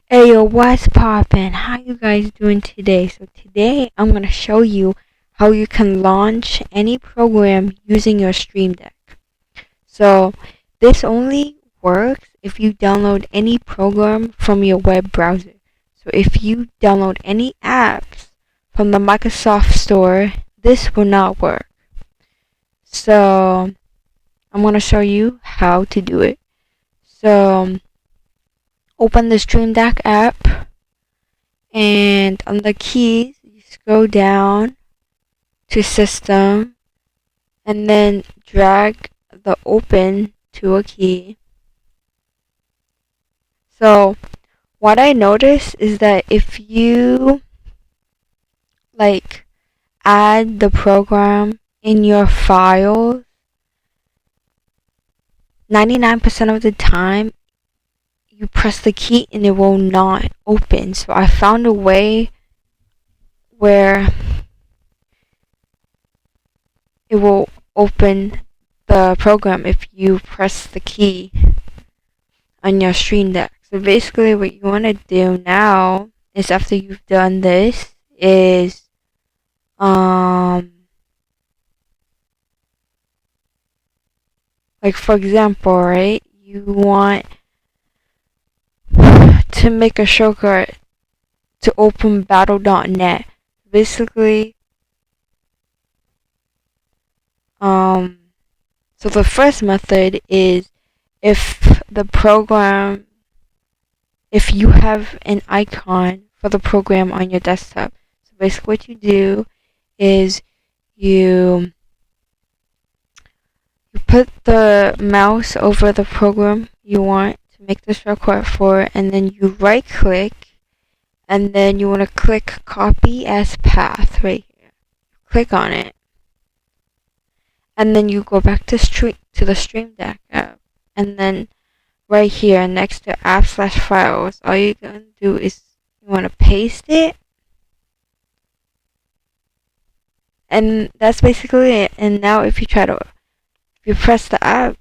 Hey yo, what's poppin'? How you guys doing today? So today I'm gonna show you how you can launch any program using your Stream Deck. So this only works if you download any program from your web browser. So if you download any apps from the Microsoft Store, this will not work. So I'm gonna show you how to do it. So open the Stream Deck app. And on the keys, you scroll down to system and then drag the open to a key. So what I noticed is that if you add the program in your files, 99% of the time you press the key and it will not open. So I found a way where it will open the program if you press the key on your Stream Deck. So basically what you want to do now is, after you've done this, is like for example, right, you want to make a shortcut to open battle.net. Basically, so the first method is if you have an icon for the program on your desktop. So basically what you do is you put the mouse over the program you want to make the shortcut for, and then you right click, and then you want to click copy as path right here. Click on it, and then you go back to the Stream Deck app, and then right here next to app/files, all you're gonna do is you want to paste it, and that's basically it. And now if you press the app,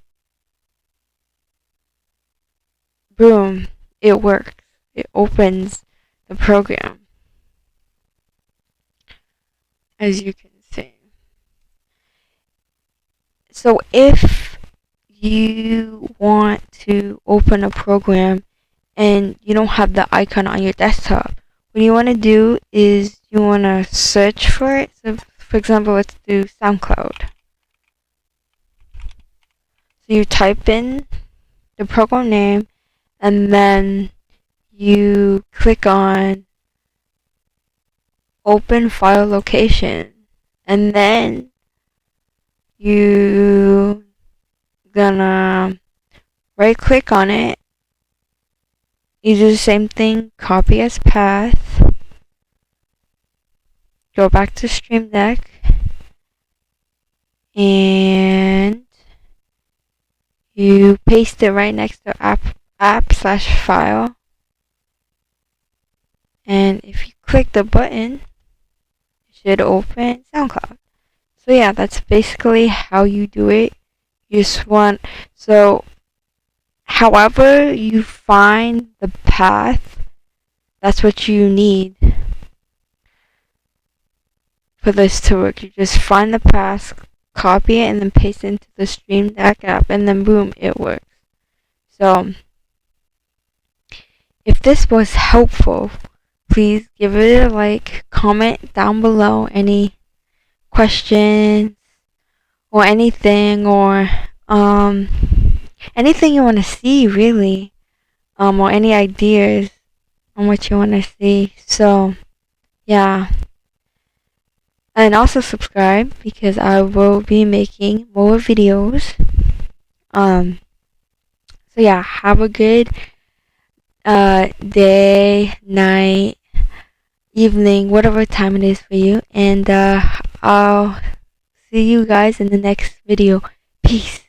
boom, it works. It opens the program, as you can see. So if you want to open a program and you don't have the icon on your desktop, what you want to do is you want to search for it. So for example, let's do SoundCloud. So you type in the program name, and then you click on open file location, and then you gonna right click on it. You do the same thing, copy as path, go back to Stream Deck, and you paste it right next to app/file, and if you click the button, it should open SoundCloud. So yeah, that's basically how you do it. You just want, so however you find the path, that's what you need for this to work. You just find the path, copy it, and then paste it into the Stream Deck app, and then boom, it works. So if this was helpful, please give it a like, comment down below any questions or anything, or anything you want to see really, or any ideas on what you want to see. So yeah, and also subscribe, because I will be making more videos. So yeah, have a good day, night, evening, whatever time it is for you, and I'll see you guys in the next video. Peace.